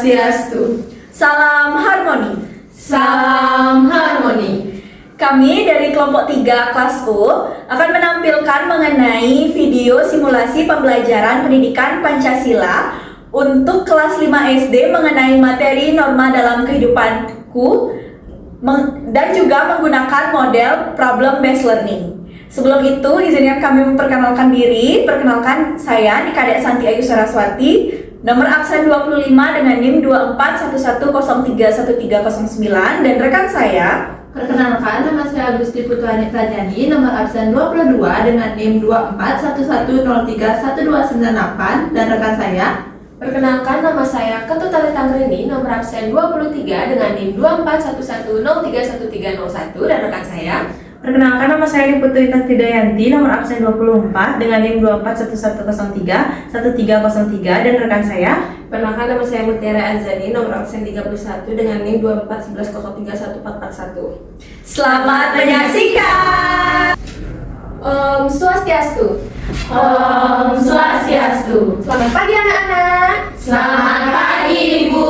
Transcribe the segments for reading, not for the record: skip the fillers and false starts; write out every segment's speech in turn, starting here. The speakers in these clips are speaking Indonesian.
Swastiastu. Salam harmoni. Salam harmoni. Kami dari kelompok 3 kelas U akan menampilkan mengenai video simulasi pembelajaran pendidikan Pancasila untuk kelas 5 SD mengenai materi norma dalam kehidupanku dan juga menggunakan model problem based learning. Sebelum itu, izinkan kami memperkenalkan diri. Perkenalkan, saya Nikadek Santi Ayu Saraswati, nomor absen 25 dengan NIM 2411031309, dan rekan saya. Perkenalkan, nama saya Agusti Putuani Pradjani, nomor absen 22 dengan NIM 2411031298, dan rekan saya. Perkenalkan, nama saya Ketut Talita Anggreni, nomor absen 23 dengan NIM 2411031301, dan rekan saya. Perkenalkan, nama saya Niputri Tantidayanti, nomor absen 24 dengan NIM 2411031303, dan rekan saya. Perkenalkan, nama saya Mutiara Azani, nomor absen 31 dengan NIM 2411031441. Selamat menyaksikan. Om Swastiastu. Om Swastiastu. Selamat pagi anak-anak. Selamat pagi Ibu.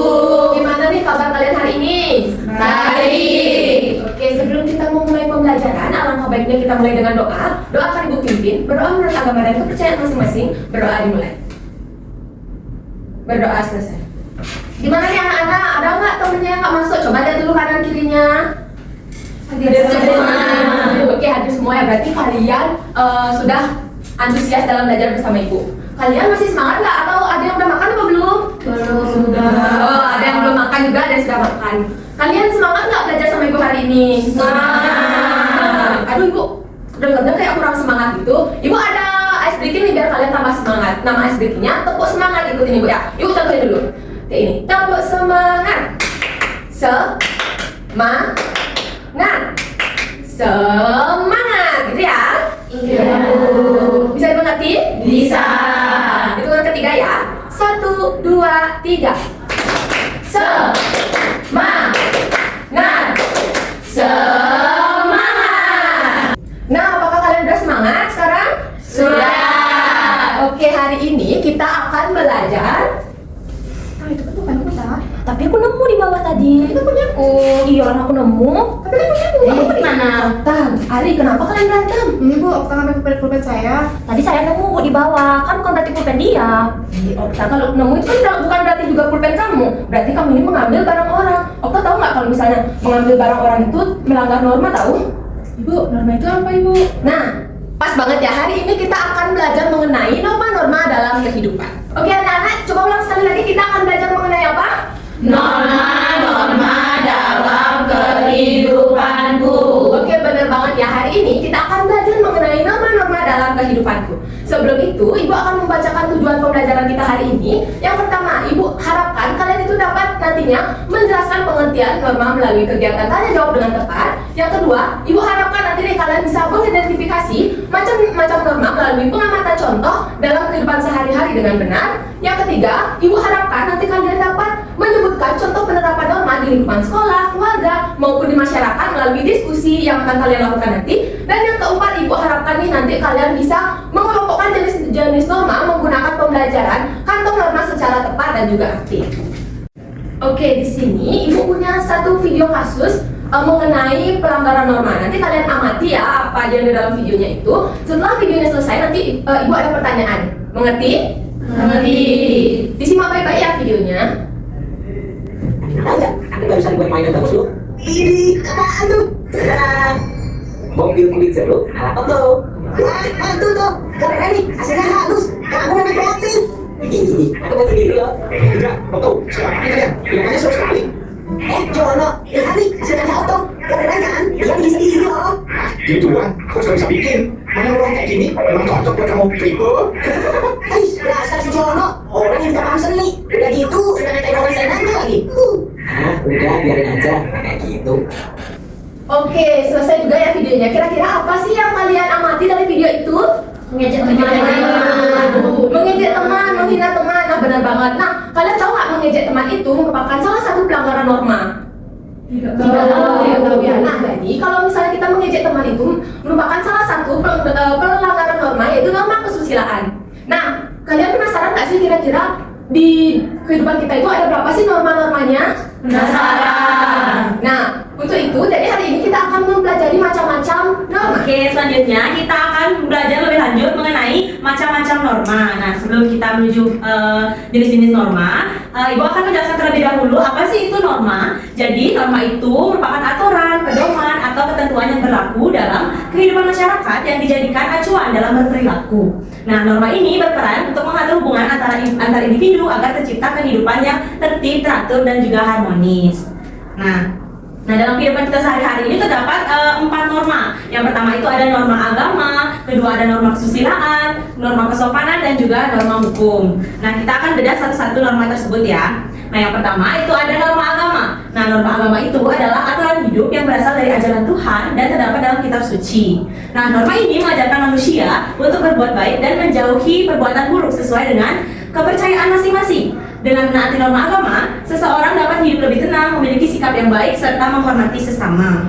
Gimana nih kabar kalian hari ini? Baik. Oke, sebelum kita memulai pembelajaran, alangkah baiknya kita mulai dengan doa. Doa akan Ibu pimpin. Berdoa menurut agama dan kepercayaan masing-masing. Berdoa dimulai. Berdoa selesai. Gimana nih anak-anak? Ada nggak temennya yang nggak masuk? Coba lihat dulu kanan kirinya. Hadir semua. Oke, hadir semua ya. Berarti kalian sudah antusias dalam belajar bersama Ibu. Kalian masih semangat nggak? Atau ada yang udah makan apa belum? Belum. Sudah. Oh, ada yang belum makan juga, ada yang sudah makan. Kalian semangat nggak belajar sama Ibu hari ini? Semangat. Aduh Ibu, dengarnya kayak kurang semangat gitu. Ibu ada ice breaking nih biar kalian tambah semangat. Nama ice breakingnya tepuk semangat, ikutin Ibu ya. Ibu contohin dulu. Kayak ini, tepuk semangat. Semangat. Semangat, gitu ya? Iya. Bisa dimengerti? Bisa. Hitungan ketiga ya. 1, 2, 3. Semangat. Semangat. Nah, apakah kalian udah semangat sekarang? Sudah. Oke, hari ini kita akan belajar. Itu kan bukan kita. Tapi aku nemu di bawah tadi. Itu punya aku. Iya, orang aku nemu. Tapi kan punya aku. Aku di mana? Oktan, Ari, kenapa kalian berantem? Ini Bu, Okta ngambil pulpen saya. Tadi saya nemu Bu di bawah. Kan bukan berarti pulpen dia. Okta, kalau nemu itu kan bukan berarti juga pulpen kamu. Berarti kamu ini mengambil barang orang. Okta tahu nggak kalau misalnya mengambil barang orang itu melanggar norma, tahu? Ibu, norma itu apa Ibu? Nah, pas banget ya, hari ini kita akan belajar mengenai norma-norma dalam kehidupan. Oke anak-anak, coba ulang sekali lagi, kita akan belajar mengenai apa? Norma-norma dalam kehidupanku. Oke, bener banget ya, hari ini kita akan belajar mengenai norma-norma dalam kehidupanku. Sebelum itu, Ibu akan membacakan tujuan pembelajaran kita hari ini. Yang pertama, Ibu harapkan kalian itu dapat nantinya menjelaskan pengertian norma melalui kegiatan tanya jawab dengan tepat. Yang kedua, Ibu harapkan nanti nih kalian bisa mengidentifikasi macam-macam norma melalui pengamatan contoh dalam kehidupan sehari-hari dengan benar. Yang ketiga, Ibu harapkan nanti kalian dapat menyebutkan contoh penerapan norma di lingkungan sekolah, keluarga, maupun di masyarakat melalui diskusi yang akan kalian lakukan nanti. Dan yang keempat, Ibu harapkan nih nanti kalian bisa mengelompokkan jenis-jenis norma menggunakan pembelajaran kantong norma secara tepat dan juga aktif. Oke, di sini Ibu punya satu video kasus mengenai pelanggaran norma. Nanti kalian amati ya apa aja yang di dalam videonya itu. Setelah videonya selesai, nanti Ibu ada pertanyaan. Mengerti? Mengerti. Disimak baik-baik ya videonya. Tahu nggak? Aku barusan buat mainan bagus lu. Ini apaan tuh? Mobil kulit seru. Apa tuh? Itu tuh. Keren nih. Hasilnya halus. Kamu memang kreatif. Ini aku buat sendiri loh. Enggak, mau tahu? Siapa kalian? Pilihannya seru sekali. Jono, lihat nih hasilnya auto. Keren kan? Dia bikin sendiri loh. Gituan, aku sudah bisa bikin. Mana orang kayak gini, memang cocok buat kamu. Ribu. Dasar si Jono. Orang yang tidak paham seni. Udah gitu, sudah ngetek orang saya nanya lagi. Udah biarin aja. Kayak gitu. Oke, selesai juga ya videonya. Kira-kira apa sih yang kalian amati dari video itu? Mengejek teman. Mengejek teman, menghina teman. Nah, benar banget. Nah, kalian tahu nggak mengejek teman itu merupakan salah satu pelanggaran norma? Tidak tahu ya. Nah, jadi kalau misalnya kita mengejek teman itu merupakan salah satu pelanggaran norma, yaitu norma kesusilaan. Nah, kalian penasaran nggak sih kira-kira di kehidupan kita itu ada berapa sih norma selanjutnya kita akan belajar lebih lanjut mengenai macam-macam norma. Nah, sebelum kita menuju jenis-jenis norma, Ibu akan menjelaskan terlebih dahulu apa sih itu norma. Jadi, norma itu merupakan aturan, pedoman, atau ketentuan yang berlaku dalam kehidupan masyarakat yang dijadikan acuan dalam berperilaku. Nah, norma ini berperan untuk mengatur hubungan antar individu agar tercipta kehidupan yang tertib, teratur, dan juga harmonis. Nah, dalam kehidupan kita sehari-hari ini terdapat 4 norma. Yang pertama itu ada norma agama, kedua ada norma kesusilaan, norma kesopanan, dan juga norma hukum. Nah, kita akan bedah satu-satu norma tersebut ya. Nah, yang pertama itu ada norma agama. Nah, norma agama itu adalah aturan hidup yang berasal dari ajaran Tuhan dan terdapat dalam kitab suci. Nah, norma ini mengajarkan manusia untuk berbuat baik dan menjauhi perbuatan buruk sesuai dengan kepercayaan masing-masing. Dengan menaati norma agama, seseorang dapat hidup lebih tenang, memiliki sikap yang baik, serta menghormati sesama.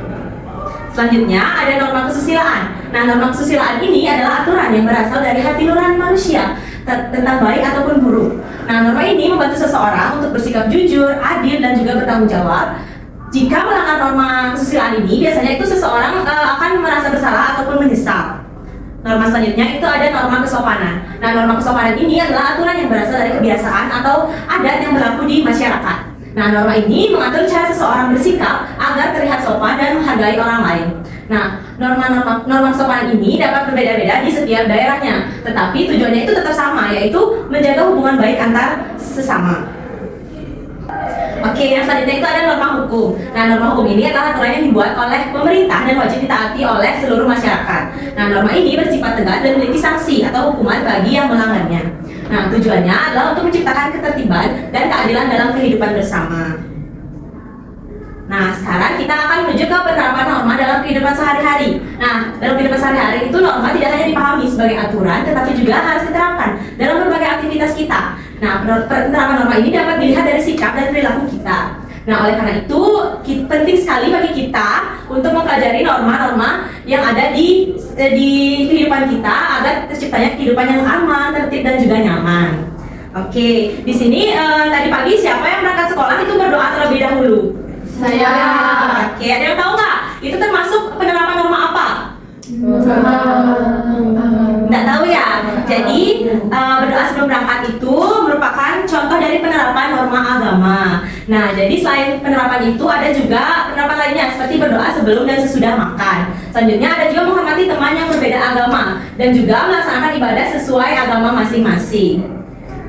Selanjutnya, ada norma kesusilaan. Nah, norma kesusilaan ini adalah aturan yang berasal dari hati nurani manusia tentang baik ataupun buruk. Nah, norma ini membantu seseorang untuk bersikap jujur, adil, dan juga bertanggung jawab. Jika melanggar norma kesusilaan ini, biasanya itu seseorang akan merasa bersalah ataupun menyesal. Norma selanjutnya itu ada norma kesopanan. Nah, norma kesopanan ini adalah aturan yang berasal dari kebiasaan atau adat yang berlaku di masyarakat. Nah, norma ini mengatur cara seseorang bersikap agar terlihat sopan dan menghargai orang lain. Nah, norma kesopanan ini dapat berbeda-beda di setiap daerahnya, tetapi tujuannya itu tetap sama, yaitu menjaga hubungan baik antar sesama. Oke, yang selanjutnya itu ada norma hukum. Nah, norma hukum ini adalah aturan yang dibuat oleh pemerintah dan wajib ditaati oleh seluruh masyarakat. Nah, norma ini bersifat tegas dan memiliki sanksi atau hukuman bagi yang melanggarnya. Nah, tujuannya adalah untuk menciptakan ketertiban dan keadilan dalam kehidupan bersama. Nah, sekarang kita akan menuju ke penerapan norma dalam kehidupan sehari-hari. Nah, dalam kehidupan sehari-hari itu norma tidak hanya dipahami sebagai aturan, tetapi juga harus diterapkan dalam berbagai aktivitas kita. Nah, penerapan norma ini dapat dilihat dari sikap dan perilaku kita. Nah, oleh karena itu, penting sekali bagi kita untuk mempelajari norma-norma yang ada di kehidupan kita agar terciptanya kehidupan yang aman, tertib, dan juga nyaman. Oke, di sini tadi pagi siapa yang berangkat sekolah itu berdoa terlebih dahulu? Saya. Oke, ada yang tahu nggak? Itu termasuk penerapan norma apa? Nggak tahu ya. Jadi berdoa sebelum berangkat itu merupakan contoh dari penerapan norma agama. Nah, jadi selain penerapan itu ada juga penerapan lainnya seperti berdoa sebelum dan sesudah makan. Selanjutnya ada juga menghormati teman yang berbeda agama dan juga melaksanakan ibadah sesuai agama masing-masing.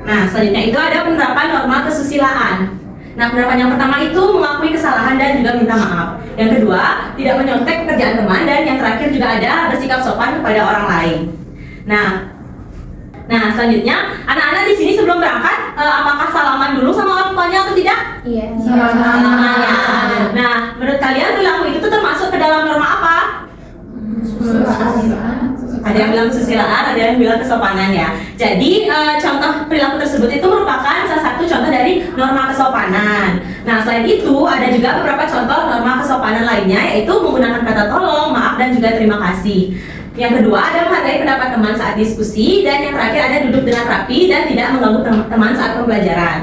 Nah, selanjutnya itu ada penerapan norma kesusilaan. Nah, penerapan yang pertama itu mengakui kesalahan dan juga minta maaf. Yang kedua, tidak menyontek pekerjaan teman, dan yang terakhir juga ada bersikap sopan kepada orang lain. Nah, selanjutnya anak-anak di sini sebelum berangkat, apakah salaman dulu sama orang tuanya atau tidak? Iya. Salaman ya. Nah, menurut kalian perilaku itu tuh termasuk ke dalam norma apa? Ada yang bilang kesusilaan, ada yang bilang kesopanan ya. Jadi contoh perilaku tersebut itu merupakan salah satu contoh dari norma kesopanan. Nah, selain itu ada juga beberapa contoh norma kesopanan lainnya, yaitu menggunakan kata tolong, maaf, dan juga terima kasih. Yang kedua ada menghargai pendapat teman saat diskusi, dan yang terakhir ada duduk dengan rapi dan tidak mengganggu teman saat pembelajaran.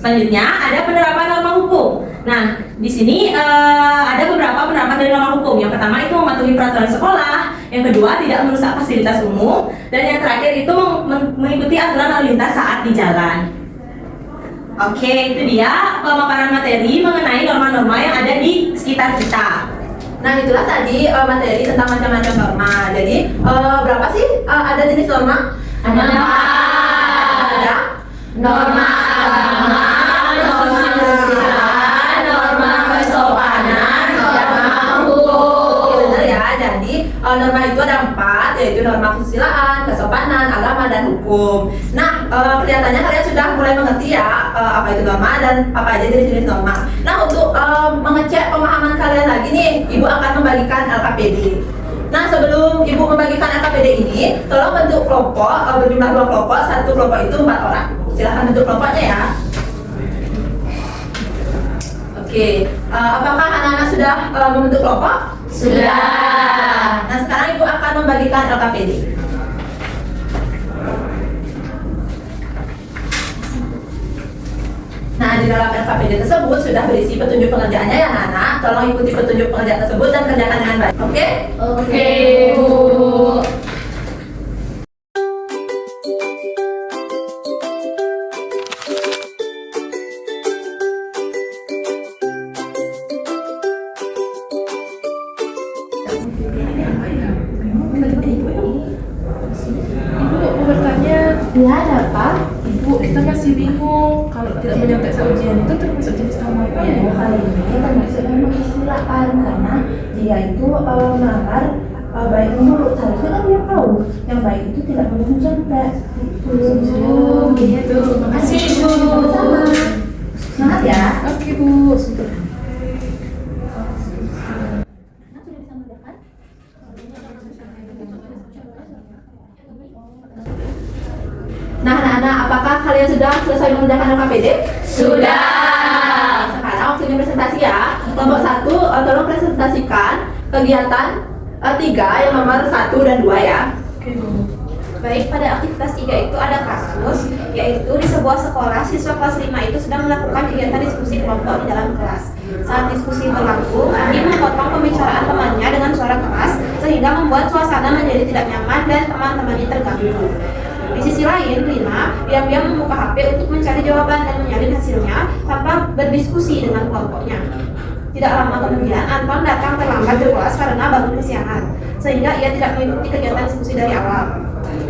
Selanjutnya ada penerapan norma hukum. Nah, di sini ada beberapa penerapan dari norma hukum. Yang pertama itu mematuhi peraturan sekolah, yang kedua tidak merusak fasilitas umum, dan yang terakhir itu mengikuti aturan lalu lintas saat di jalan. Oke, itu dia pemaparan materi mengenai norma-norma yang ada di sekitar kita. Nah, itulah tadi materi tentang macam-macam norma. Jadi berapa sih ada jenis norma? Ada norma agama, norma kesusilaan, norma kesopanan, norma hukum. Benar ya. Jadi norma itu ada 4, yaitu norma kesusilaan, kesopanan, agama, dan hukum. Nah, kelihatannya kalian sudah mulai mengerti ya apa itu norma dan apa aja jenis-jenis norma. Nah, untuk mengecek pemahaman kalian lagi nih, Ibu akan membagikan LKPD. Nah, sebelum Ibu membagikan LKPD ini, tolong bentuk kelompok berjumlah 2 kelompok, satu kelompok itu 4 orang. Silahkan bentuk kelompoknya ya. Oke, apakah anak-anak sudah membentuk kelompok? Sudah. Nah, sekarang Ibu akan membagikan LKPD. Nah, di dalam LKPD tersebut sudah berisi petunjuk pengerjaannya ya anak-anak. tolong ikuti petunjuk pengerjaan tersebut dan kerjakan dengan baik. Oke? Oke, Bu. Ibu mau bertanya. Ya, ada apa? Ibu, kita masih bingung kalau tidak menyontek ujian itu termasuk jenis norma apa ya? Kali ini termasuk norma kesusilaan karena dia itu melanggar baik menurut seharusnya kan dia tahu yang baik itu tidak boleh mencontek gitu. Oh, gitu. Makasih, Ibu. Sama-sama. Semangat ya. Oke, Bu. Nah, anak-anak, apakah kalian sudah selesai mengerjakan LKPD? Sudah. Sekarang waktunya presentasi ya. Kelompok 1, tolong presentasikan kegiatan 3 yang nomor 1 dan 2 ya. Oke, Bu. Baik, pada aktivitas 3 itu ada kasus, yaitu di sebuah sekolah siswa kelas 5 itu sedang melakukan kegiatan diskusi kelompok di dalam kelas. Saat diskusi berlangsung, Andi memotong pembicaraan temannya dengan suara keras sehingga membuat suasana menjadi tidak nyaman dan teman-temannya terganggu. Di sisi lain, Rina diam-diam membuka HP untuk mencari jawaban dan menyalin hasilnya tanpa berdiskusi dengan kelompoknya. Tidak lama kemudian, Anton datang terlambat ke kelas karena bangun kesiangan, sehingga ia tidak mengikuti kegiatan diskusi dari awal.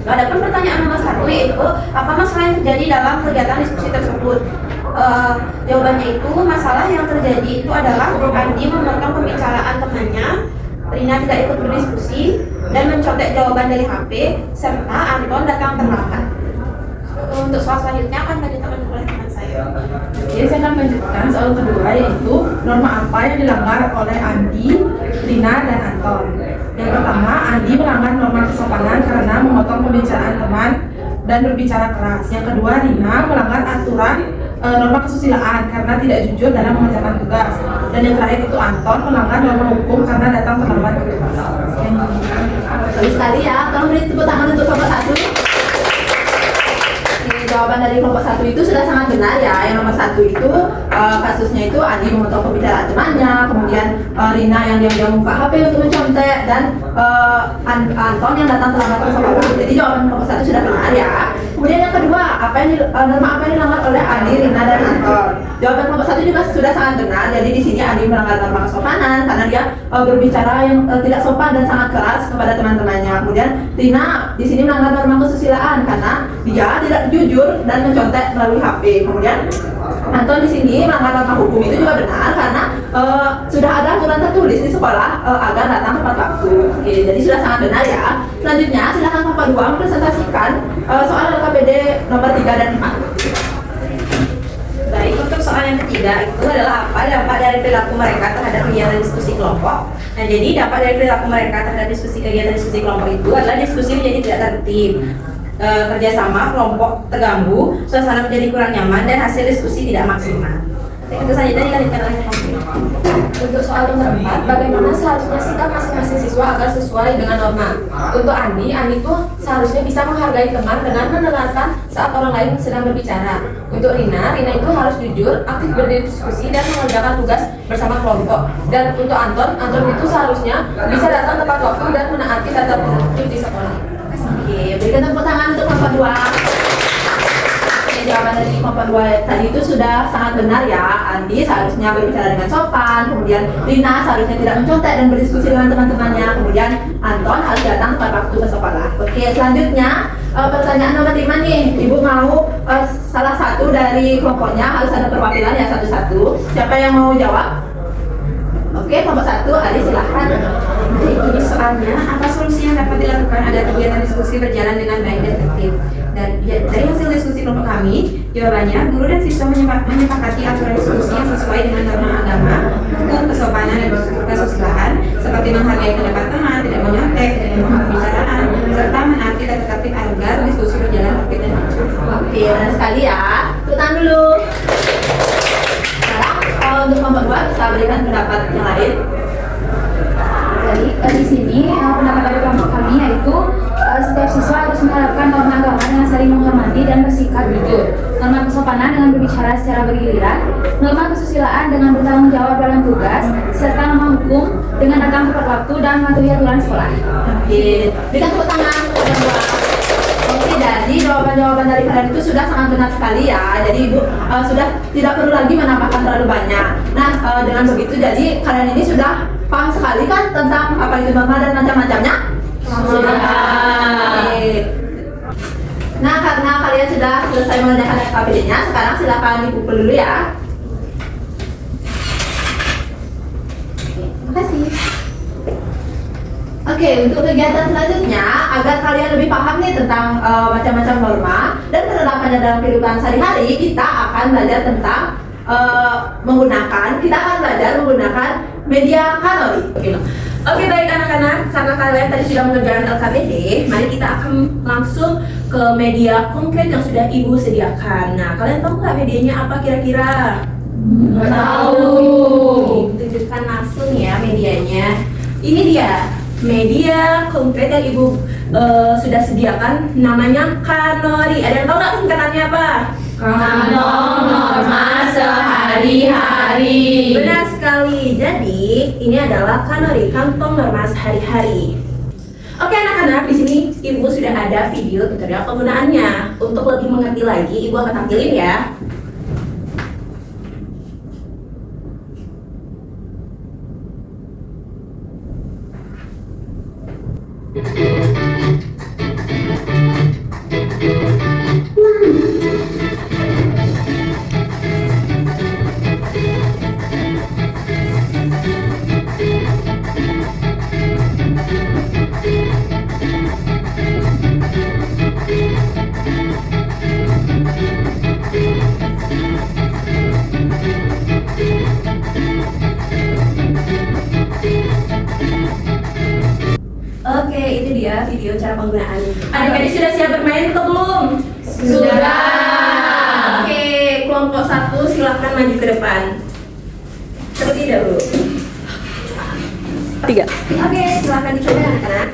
Adapun pertanyaan nomor 1 yaitu apa masalah yang terjadi dalam kegiatan diskusi tersebut? Jawabannya itu masalah yang terjadi itu adalah Andi memotong pembicaraan temannya, Rina tidak ikut berdiskusi dan mencontek jawaban dari HP, serta Anton datang terlambat. Untuk soal selanjutnya akan dilanjutkan oleh teman saya. Oke, saya akan lanjutkan soal kedua, yaitu norma apa yang dilanggar oleh Andi, Rina, dan Anton. Yang pertama, Andi melanggar norma kesopanan karena memotong pembicaraan teman dan berbicara keras. Yang kedua, Rina melanggar aturan norma kesusilaan karena tidak jujur dalam mengerjakan tugas. Dan yang terakhir itu Anton melanggar norma hukum karena datang terlambat ke kelas. Bagus sekali ya, tolong beri tepuk tangan untuk kelompok 1. Jawaban dari kelompok 1 itu sudah sangat benar ya. Yang nomor 1 itu kasusnya itu Andi memotong pembicaraan temannya, kemudian Rina yang diam-diam membuka HP untuk mencontek, dan Anton yang datang terlambat ke sekolah. Jadi jawaban kelompok 1 sudah benar ya. Kemudian yang kedua, norma apa yang dilanggar oleh Andi, Rina, dan Anton? Jawaban kelompok 1 juga sudah sangat benar. Jadi di sini Andi melanggar norma kesopanan karena dia berbicara yang tidak sopan dan sangat keras kepada teman-temannya. Kemudian Rina di sini melanggar norma kesusilaan karena dia tidak jujur dan mencontek melalui HP. Kemudian Anton di sini melanggar norma hukum itu juga benar karena sudah ada aturan tertulis di sekolah agar datang tepat waktu. Oke, jadi sudah sangat benar ya. Selanjutnya silakan kelompok 2 mempresentasikan soal LKPD nomor 3 dan 4. Baik, untuk soal yang ketiga itu adalah apa dampak dari perilaku mereka terhadap kegiatan diskusi kelompok. Nah, jadi dampak dari perilaku mereka terhadap kegiatan diskusi kelompok itu adalah diskusi menjadi tidak tertib, kerjasama kelompok terganggu, suasana menjadi kurang nyaman, dan hasil diskusi tidak maksimal. Untuk selanjutnya dilanjutkan oleh kelompok. Untuk soal nomor 4, bagaimana seharusnya sikap masing-masing siswa agar sesuai dengan norma? Untuk Andi itu seharusnya bisa menghargai teman dengan mendengarkan saat orang lain sedang berbicara. Untuk Rina itu harus jujur, aktif berdiskusi, dan mengerjakan tugas bersama kelompok. Dan untuk Anton itu seharusnya bisa datang tepat waktu dan menaati tata tertib di sekolah. Oke, berikan tepuk tangan untuk kelompok 2. Jawaban dari kelompok 2 tadi itu sudah sangat benar ya. Andi seharusnya berbicara dengan sopan, kemudian Rina seharusnya tidak mencontek dan berdiskusi dengan teman-temannya, kemudian Anton harus datang tepat waktu ke sekolah. Oke, selanjutnya pertanyaan nomor 5 nih. Ibu mau salah satu dari kelompoknya harus ada perwakilan ya, satu-satu. Siapa yang mau jawab? Oke, kelompok 1, Adi silahkan. Jadi soalnya, apa solusi yang dapat dilakukan agar kegiatan diskusi berjalan dengan baik dan tertib? Dan dari hasil diskusi kelompok kami, jawabannya guru dan siswa menyepakati aturan diskusi yang sesuai dengan norma agama, hukum, kesopanan, dan kesusilaan, seperti menghargai pendapat teman, tidak menyontek, tidak membuka pembicaraan, serta menaati tata tertib agar diskusi berjalan tertib dan lancar. Oke, benar sekali ya. Tepuk tangan dulu. Sekarang untuk kelompok 2 bisa berikan pendapat yang lain. Jadi di sini pendapat dari kelompok kami yaitu setiap Siswa harus menerapkan norma agama dengan saling menghormati dan bersikap jujur. Norma kesopanan dengan berbicara secara bergiliran. Norma kesusilaan dengan bertanggung jawab dalam tugas. Serta norma hukum dengan datang tepat waktu dan mematuhi aturan sekolah. Oke, berikan tepuk tangan kepada Mbak. Oke, jadi jawaban-jawaban dari kalian itu sudah sangat benar sekali ya. Jadi Ibu sudah tidak perlu lagi menambahkan terlalu banyak. Nah, dengan begitu jadi kalian ini sudah paham sekali kan tentang apa itu norma dan macam-macamnya? Sudah. Oke. Nah, karena kalian sudah selesai mengerjakan SKPD-nya, sekarang silakan dipukul dulu ya. Terima kasih. Oke, untuk kegiatan selanjutnya, agar kalian lebih paham nih tentang macam-macam norma dan penerapannya dalam kehidupan sehari-hari, kita akan belajar tentang kita akan belajar menggunakan media kanori. Oke, baik anak-anak, karena kalian tadi sudah mengerjakan LKPD, mari kita akan langsung ke media konkret yang sudah Ibu sediakan. Nah, kalian tahu nggak medianya apa kira-kira? Tahu. Tunjukkan langsung ya medianya. Ini dia media konkret yang Ibu sudah sediakan, namanya kanori. Ada yang tahu nggak singkatannya apa? Kantong norma sehari-hari. Benar sekali. Jadi ini adalah kanori, kantong norma sehari-hari. Oke anak-anak, di sini Ibu sudah ada video tutorial penggunaannya. Untuk lebih mengerti lagi, Ibu akan tampilin ya. Oke, itu dia video cara penggunaan. Adik-adik sudah siap bermain atau belum? Sudah. Oke, kelompok 1 silahkan maju ke depan. Terlebih dahulu. 3. Oke, silahkan dicoba anak-anak.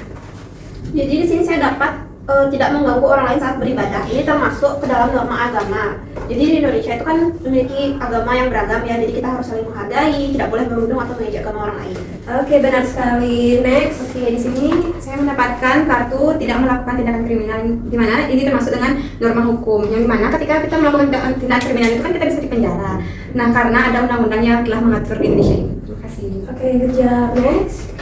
Jadi di sini saya dapat tidak mengganggu orang lain saat beribadah. Ini termasuk ke dalam norma agama. Jadi di Indonesia itu kan memiliki agama yang beragam ya. Jadi kita harus saling menghargai, tidak boleh merundung atau mengejek agama orang lain. Oke, benar sekali. Next. Oke, di sini saya mendapatkan kartu tidak melakukan tindakan kriminal, di mana ini termasuk dengan norma hukum, yang dimana ketika kita melakukan tindakan kriminal itu kan kita bisa dipenjara. Nah, karena ada undang-undang yang telah mengatur di Indonesia ini. Terima kasih. Oke, good job. Next.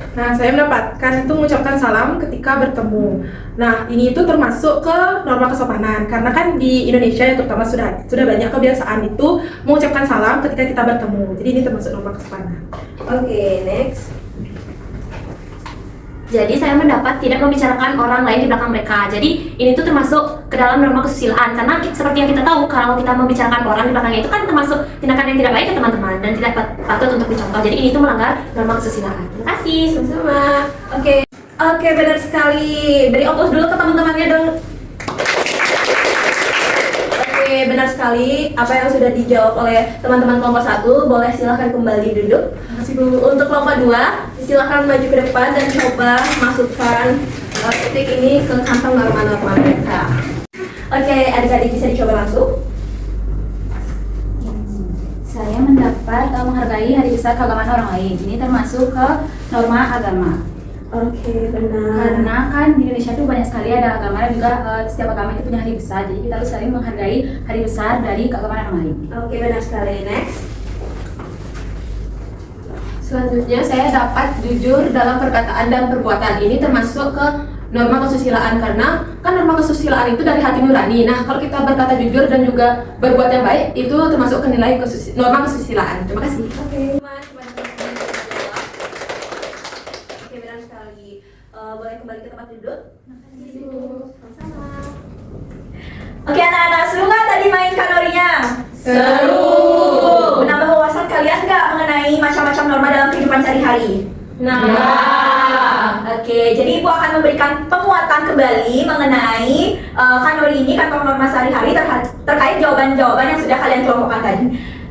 Nah, saya mendapatkan itu mengucapkan salam ketika bertemu. Nah, ini itu termasuk ke norma kesopanan. Karena kan di Indonesia ya terutama sudah banyak kebiasaan itu mengucapkan salam ketika kita bertemu. Jadi ini termasuk norma kesopanan. Oke, next. Jadi saya mendapat tidak membicarakan orang lain di belakang mereka. Jadi ini tuh termasuk ke dalam norma kesusilaan. Karena seperti yang kita tahu, kalau kita membicarakan orang di belakangnya itu kan termasuk tindakan yang tidak baik ya teman-teman, dan tidak patut untuk dicontoh. Jadi ini tuh melanggar norma kesusilaan. Terima kasih. Sama-sama. Oke, benar sekali. Beri applause dulu ke teman-temannya dong. Oke, benar sekali. Apa yang sudah dijawab oleh teman-teman kelompok 1, boleh silahkan kembali duduk. Untuk kelompok 2, silahkan maju ke depan dan coba masukkan titik ini ke kantong norma-norma mereka. Oke, adik-adik bisa dicoba langsung. Saya mendapat menghargai hari besar keagamaan orang lain. Ini termasuk ke norma agama. Oke, benar. Karena kan di Indonesia tuh banyak sekali ada agama dan juga setiap agama itu punya hari besar. Jadi kita harus saling menghargai hari besar dari keagamaan orang lain. Oke, benar sekali. Next. Selanjutnya saya dapat jujur dalam perkataan dan perbuatan. Ini termasuk ke norma kesusilaan, karena kan norma kesusilaan itu dari hati nurani. Nah, kalau kita berkata jujur dan juga berbuat yang baik, itu termasuk ke nilai norma kesusilaan. Terima kasih. Oke, Oke, benar sekali. Boleh kembali ke tempat duduk? Sama-sama. Oke anak-anak, seru nggak tadi main kanorinya? Seru. Menambah wawasan kalian nggak mengenai macam-macam norma dalam kehidupan sehari-hari? Oke, jadi Ibu akan memberikan penguatan kembali mengenai kanori ini, kantong norma sehari-hari terkait jawaban-jawaban yang sudah kalian kelompokkan tadi.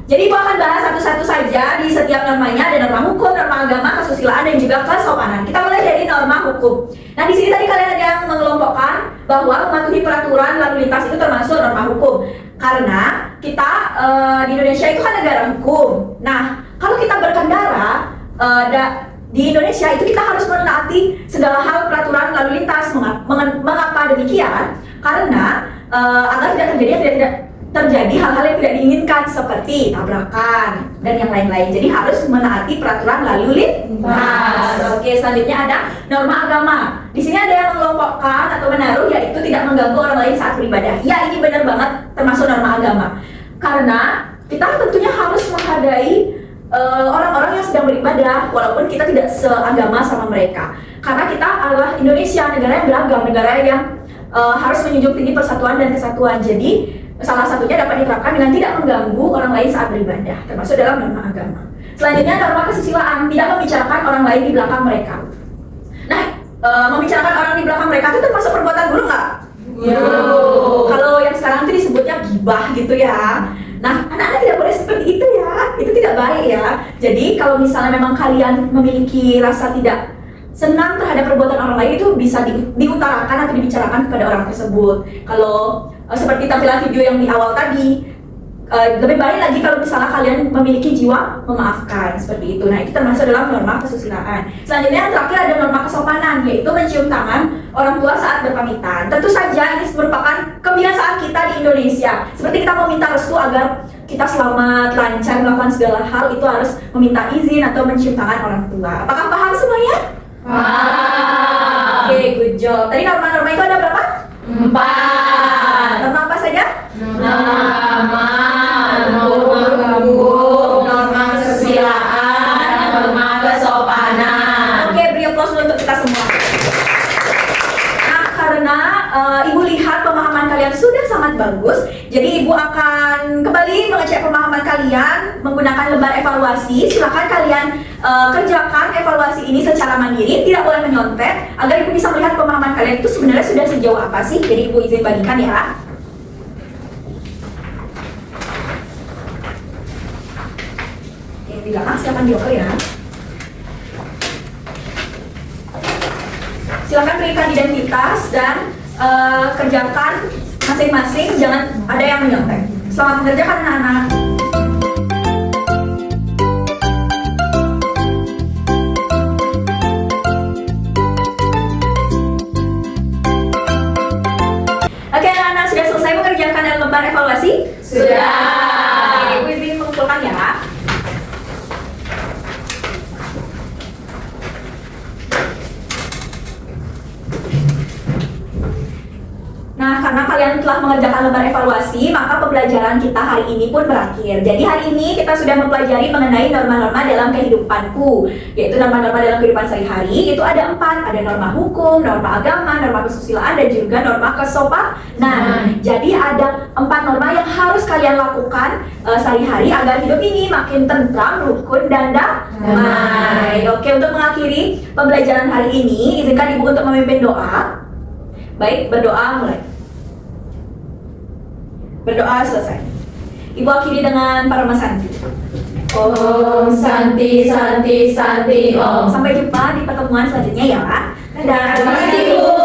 Jadi Ibu akan bahas satu-satu saja di setiap normanya. Ada norma hukum, norma agama, kesusilaan, dan juga kesopanan. Kita mulai dari norma hukum. Nah, di sini tadi kalian ada yang mengelompokkan bahwa mematuhi peraturan lalu lintas itu termasuk norma hukum. Karena kita di Indonesia itu kan negara hukum. Nah, kalau kita berkendara di Indonesia itu kita harus menaati segala hal peraturan lalu lintas. Mengapa demikian? Karena agar tidak terjadi hal-hal yang tidak diinginkan seperti tabrakan dan yang lain-lain. Jadi harus menaati peraturan lalu lintas. Oke, selanjutnya ada norma agama. Di sini ada yang mengelompokkan atau menaruh yaitu tidak mengganggu orang lain saat beribadah. Ya, ini benar banget termasuk norma agama. Karena kita tentunya harus menghargai orang-orang yang sedang beribadah walaupun kita tidak seagama sama mereka. Karena kita adalah Indonesia, negara yang beragam, negara yang harus menjunjung tinggi persatuan dan kesatuan. Jadi salah satunya dapat diterapkan dengan tidak mengganggu orang lain saat beribadah, termasuk dalam norma agama. Selanjutnya norma kesusilaan, tidak membicarakan orang lain di belakang mereka. Nah, membicarakan orang di belakang mereka itu termasuk perbuatan buruk nggak? Kalau yang sekarang itu disebutnya gibah gitu ya. Nah, anak-anak tidak boleh seperti itu ya, itu tidak baik ya. Jadi kalau misalnya memang kalian memiliki rasa tidak senang terhadap perbuatan orang lain, itu bisa diutarakan atau dibicarakan kepada orang tersebut. Kalau seperti tampilan video yang di awal tadi, lebih baik lagi kalau misalnya kalian memiliki jiwa memaafkan seperti itu. Nah, itu termasuk dalam norma kesusilaan. Selanjutnya yang terakhir ada norma kesopanan, yaitu mencium tangan orang tua saat berpamitan. Tentu saja ini merupakan kebiasaan kita di Indonesia. Seperti kita meminta restu agar kita selamat, lancar melakukan segala hal, itu harus meminta izin atau mencium tangan orang tua. Apakah paham semuanya? Oke, good job. Tadi norma-norma itu ada berapa? 4. Norma apa saja? Norma hukum, norma kesusilaan, norma kesopanan. Oke, beri aplaus dulu untuk kita semua. Nah, karena Ibu lihat pemahaman kalian sudah sangat bagus, jadi Ibu akan kembali mengecek pemahaman kalian menggunakan lembar evaluasi. Silakan kalian kerjakan evaluasi ini secara mandiri, tidak boleh menyontek, agar Ibu bisa melihat pemahaman kalian itu sebenarnya sudah sejauh apa sih. Jadi Ibu izin bagikan ya. Oke, di belakang silakan dioper ya. Silakan berikan identitas dan kerjakan masing-masing, jangan ada yang menyontek. Selamat mengerjakan anak-anak. Oke, anak-anak sudah selesai mengerjakan lembar evaluasi? Sudah. Oke, Ibu izin mengumpulkan ya. Nah, karena kalian telah mengerjakan lembar evaluasi, maka pembelajaran kita hari ini pun berakhir. Jadi hari ini kita sudah mempelajari mengenai norma-norma dalam kehidupanku, yaitu norma-norma dalam kehidupan sehari. Itu ada 4, ada norma hukum, norma agama, norma kesusilaan, dan juga norma kesopanan. Jadi ada 4 norma yang harus kalian lakukan sehari-hari agar hidup ini makin tentram, rukun, dan damai. Oke, untuk mengakhiri pembelajaran hari ini, izinkan Ibu untuk memimpin doa. Baik, berdoa mulai. Berdoa selesai. Ibu akhiri dengan Parama Santi. Om Santi Santi Santi Om. Sampai jumpa di pertemuan selanjutnya ya. Dadah. Terima kasih, Bu.